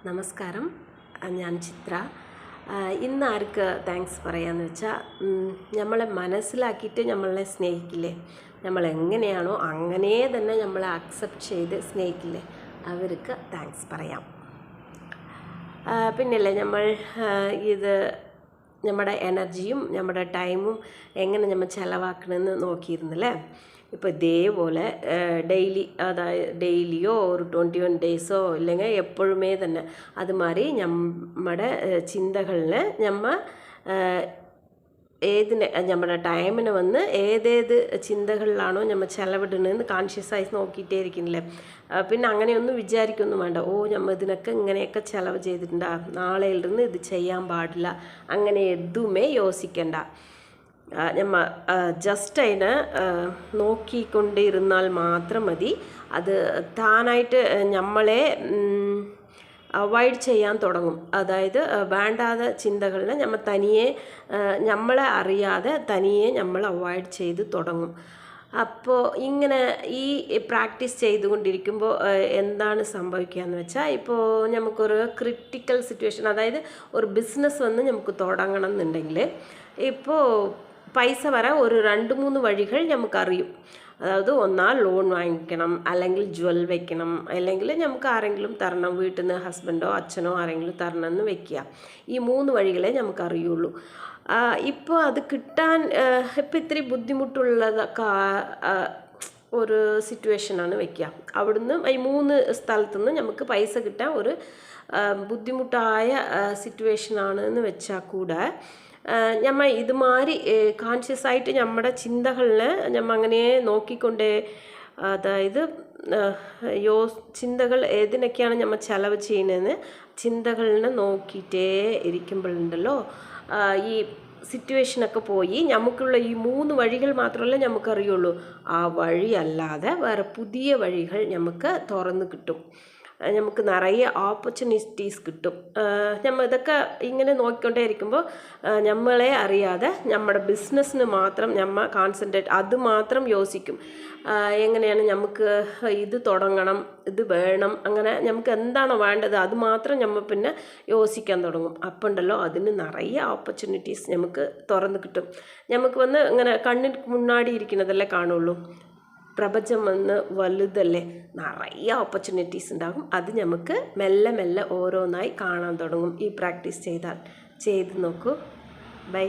നമസ്കാരം, ഞാൻ ചിത്ര. ഇന്ന് ആർക്ക് താങ്ക്സ് പറയാമെന്ന് വെച്ചാൽ, നമ്മളെ മനസ്സിലാക്കിയിട്ട് നമ്മളെ സ്നേഹിക്കില്ലേ, നമ്മളെങ്ങനെയാണോ അങ്ങനെ തന്നെ നമ്മളെ അക്സെപ്റ്റ് ചെയ്ത് സ്നേഹിക്കില്ലേ, അവർക്ക് താങ്ക്സ് പറയാം. പിന്നല്ലേ നമ്മൾ ഇത് നമ്മുടെ എനർജിയും നമ്മുടെ ടൈമും എങ്ങനെ നമ്മൾ ചിലവാക്കണമെന്ന് നോക്കിയിരുന്നല്ലേ. ഇപ്പോൾ ഇതേപോലെ ഡെയിലി, അതായത് ഡെയിലിയോ ഒരു 21 ഡേയ്സോ ഇല്ലെങ്കിൽ എപ്പോഴുമേ തന്നെ അതുമാതിരി നമ്മുടെ ചിന്തകളിനെ നമ്മുടെ ടൈമിന് വന്ന് ഏതേത് ചിന്തകളിലാണോ നമ്മൾ ചിലവിടണമെന്ന് കോൺഷ്യസായി നോക്കിയിട്ടേ ഇരിക്കുന്നില്ലേ. പിന്നെ അങ്ങനെയൊന്നും വിചാരിക്കൊന്നും വേണ്ട, നമ്മൾ ഇതിനൊക്കെ ഇങ്ങനെയൊക്കെ ചിലവ് ചെയ്തിട്ടുണ്ടാ, നാളെയിലിരുന്ന് ഇത് ചെയ്യാൻ പാടില്ല, അങ്ങനെ എതുമേ യോസിക്കണ്ട. നമ്മൾ ജസ്റ്റ് അതിനെ നോക്കിക്കൊണ്ടിരുന്നാൽ മാത്രം മതി. അത് താനായിട്ട് നമ്മളെ അവോയ്ഡ് ചെയ്യാൻ തുടങ്ങും. അതായത് വേണ്ടാത്ത ചിന്തകളിനെ നമ്മൾ തനിയെ, നമ്മളെ അറിയാതെ തനിയെ നമ്മൾ അവോയ്ഡ് ചെയ്ത് തുടങ്ങും. അപ്പോൾ ഇങ്ങനെ ഈ പ്രാക്ടീസ് ചെയ്തുകൊണ്ടിരിക്കുമ്പോൾ എന്താണ് സംഭവിക്കുക എന്ന് വെച്ചാൽ, ഇപ്പോൾ നമുക്കൊരു ക്രിട്ടിക്കൽ സിറ്റുവേഷൻ, അതായത് ഒരു ബിസിനസ് വന്ന് നമുക്ക് തുടങ്ങണം എന്നുണ്ടെങ്കിൽ, ഇപ്പോൾ പൈസ വരാൻ ഒരു 2-3 വഴികൾ നമുക്കറിയും. അതായത് ഒന്നാൽ ലോൺ വാങ്ങിക്കണം, അല്ലെങ്കിൽ ജ്വൽ വെക്കണം, അല്ലെങ്കിൽ നമുക്ക് ആരെങ്കിലും തരണം, വീട്ടിൽ നിന്ന് ഹസ്ബൻഡോ അച്ഛനോ ആരെങ്കിലും തരണം എന്ന് വെക്കുക. ഈ 3 വഴികളെ നമുക്കറിയുള്ളൂ. ഇപ്പോൾ അത് കിട്ടാൻ ഇപ്പം ഇത്തിരി ബുദ്ധിമുട്ടുള്ളതൊക്കെ ഒരു സിറ്റുവേഷനാണ് വെക്കുക. അവിടുന്ന് ഈ 3 സ്ഥലത്തുനിന്ന് നമുക്ക് പൈസ കിട്ടാൻ ഒരു ബുദ്ധിമുട്ടായ സിറ്റുവേഷനാണ് എന്ന് വെച്ചാൽ കൂടെ, നമ്മൾ ഇതുമാതിരി കോൺഷ്യസ് ആയിട്ട് നമ്മുടെ ചിന്തകളിനെ നമ്മൾ അങ്ങനെ നോക്കിക്കൊണ്ടേ, അതായത് ചിന്തകൾ ഏതിനൊക്കെയാണ് നമ്മൾ ചിലവ് ചെയ്യുന്നതെന്ന് ചിന്തകളിനെ നോക്കിയിട്ടേ ഇരിക്കുമ്പോഴുണ്ടല്ലോ, ഈ സിറ്റുവേഷനൊക്കെ പോയി നമുക്കുള്ള ഈ 3 വഴികൾ മാത്രമല്ല നമുക്കറിയുള്ളൂ. ആ വഴി അല്ലാതെ വേറെ പുതിയ വഴികൾ നമുക്ക് തുറന്ന് കിട്ടും. നമുക്ക് നിറയെ ഓപ്പർച്യൂണിറ്റീസ് കിട്ടും. നമ്മൾ ഇതൊക്കെ ഇങ്ങനെ നോക്കിക്കൊണ്ടേ ഇരിക്കുമ്പോൾ നമ്മളെ അറിയാതെ നമ്മുടെ ബിസിനസ്സിന് മാത്രം നമ്മൾ കോൺസെൻട്രേറ്റ്, അത് മാത്രം യോസിക്കും. എങ്ങനെയാണ് നമുക്ക് ഇത് തുടങ്ങണം, ഇത് വേണം, അങ്ങനെ നമുക്ക് എന്താണോ വേണ്ടത് അത് മാത്രം നമ്മൾ പിന്നെ യോസിക്കാൻ തുടങ്ങും. അപ്പം ഉണ്ടല്ലോ, അതിന് നിറയെ ഓപ്പർച്യൂണിറ്റീസ് നമുക്ക് തുറന്ന് കിട്ടും. നമുക്ക് വന്ന് ഇങ്ങനെ കണ്ണിന് മുന്നാടി ഇരിക്കുന്നതല്ലേ കാണുള്ളൂ. പ്രപഞ്ചം വന്ന് വലുതല്ലേ, നിറയെ ഓപ്പർച്യൂണിറ്റീസ് ഉണ്ടാകും. അത് നമുക്ക് മെല്ലെ മെല്ലെ ഓരോന്നായി കാണാൻ തുടങ്ങും. ഈ പ്രാക്ടീസ് ചെയ്ത് നോക്കൂ. ബൈ.